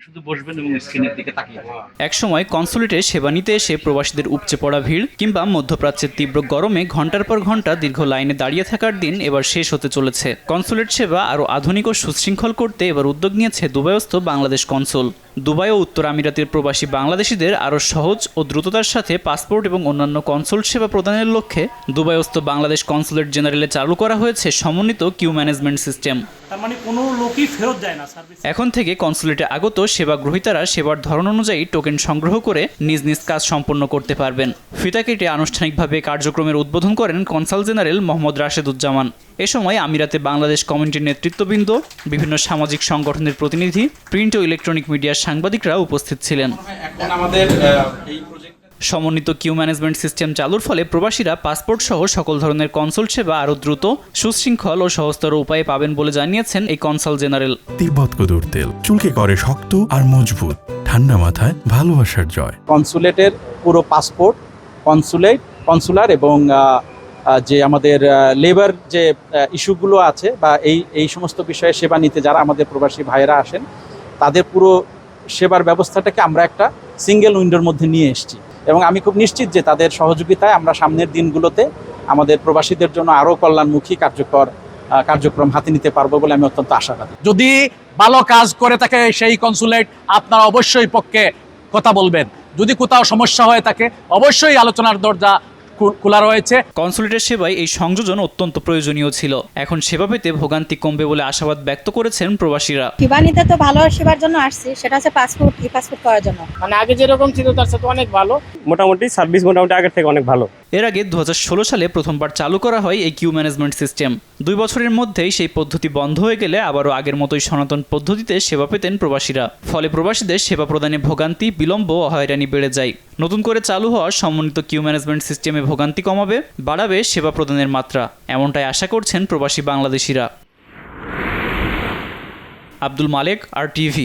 শুধু বসবেন এবং স্ক্রিনের দিকে তাকিয়ে থাকবেন। একসময় কনসুলেটে সেবা নিতে এসে প্রবাসীদের উপচে পড়া ভিড় কিংবা মধ্যপ্রাচ্যের তীব্র গরমে ঘন্টার পর ঘন্টা দীর্ঘ লাইনে দাঁড়িয়ে থাকার দিন এবার শেষ হতে চলেছে। কনসুলেট সেবা আরও আধুনিক ও সুশৃঙ্খল করতে এবার উদ্যোগ নিয়েছে দুবাইস্থ বাংলাদেশ কনসুল। দুবাই ও উত্তর আমিরাতের প্রবাসী বাংলাদেশিদের আরও সহজ ও দ্রুততার সাথে পাসপোর্ট এবং অন্যান্য কনসুল সেবা প্রদানের লক্ষ্যে দুবাইস্থ বাংলাদেশ কনসুলেট জেনারেলে চালু করা হয়েছে সমন্বিত কিউ ম্যানেজমেন্ট সিস্টেম। তার মানে কোনো লোকই ফেরত যায় না সার্ভিস। এখন থেকে কনসুলেটে আগত সেবা গ্রহীতারা সেবার ধরন অনুযায়ী টোকেন সংগ্রহ করে নিজ নিজ কাজ সম্পন্ন করতে পারবেন। ফিতা কেটে আনুষ্ঠানিকভাবে কার্যক্রমের উদ্বোধন করেন কনসাল জেনারেল মোহাম্মদ রাশেদুজ্জামান। এ সময় আমিরাতে বাংলাদেশ কমিউনিটির নেতৃত্ববৃন্দ, বিভিন্ন সামাজিক সংগঠনের প্রতিনিধি, প্রিন্ট ও ইলেকট্রনিক মিডিয়ার সাংবাদিকরা উপস্থিত ছিলেন। সমন্বিত কিউ ম্যানেজমেন্ট সিস্টেম চালুর ফলে প্রবাসীরা পাসপোর্ট সহ সকল ধরনের কনসুল সেবা আরও দ্রুত, সুশৃঙ্খল ও সহজতর উপায়ে পাবেন বলে জানিয়েছেন এই কনসাল জেনারেল। তিব্বত কদুর তেল চুলকে করে শক্ত আর মজবুত, ঠান্ডা মাথায় ভালোবাসার জয়। কনসুলেটের পুরো পাসপোর্ট, কনসুলার এবং যে আমাদের লেবার যে ইস্যুগুলো আছে বা এই সমস্ত বিষয়ে সেবা নিতে যারা আমাদের প্রবাসী ভাইয়েরা আসেন, তাদের পুরো সেবার ব্যবস্থাটাকে আমরা একটা সিঙ্গেল উইন্ডোর মধ্যে নিয়ে এসেছি এবং আমি খুব নিশ্চিত যে তাদের সহযোগিতায় আমরা সামনের দিনগুলোতে আমাদের প্রবাসীদের জন্য আরও কল্যাণমুখী কার্যক্রম হাতে নিতে পারবো বলে আমি অত্যন্ত আশাবাদী। যদি ভালো কাজ করে থাকে সেই কনসুলেট, আপনারা অবশ্যই পক্ষে কথা বলবেন। যদি কোথাও সমস্যা হয়ে থাকে অবশ্যই আলোচনার দরজা খোলা রয়েছে। কনসুলেটের সেবায় এই সংযোজন অত্যন্ত প্রয়োজনীয় ছিল। এখন সেবা পেতে ভোগান্তি কমবে বলে আশাবাদ ব্যক্ত করেছেন প্রবাসীরা। সেবা নিতে তো ভালো সেবার জন্য আসছি, সেটা হচ্ছে পাসপোর্ট, ই পাসপোর্ট করার জন্য। মানে আগে যেরকম ছিল তার সাথে অনেক ভালো, মোটামুটি সার্ভিস মোটামুটি আগের থেকে অনেক ভালো। এর আগে 2016 সালে প্রথমবার চালু করা হয় এই কিউ ম্যানেজমেন্ট সিস্টেম। 2 বছরের মধ্যেই সেই পদ্ধতি বন্ধ হয়ে গেলে আবারও আগের মতোই সনাতন পদ্ধতিতে সেবা পেতেন প্রবাসীরা। ফলে প্রবাসীদের সেবা প্রদানে ভোগান্তি, বিলম্ব ও হয়রানি বেড়ে যায়। নতুন করে চালু হওয়া সমন্বিত কিউ ম্যানেজমেন্ট সিস্টেমে ভোগান্তি কমাবে, বাড়াবে সেবা প্রদানের মাত্রা, এমনটাই আশা করছেন প্রবাসী বাংলাদেশিরা। আব্দুল মালেক, RTV।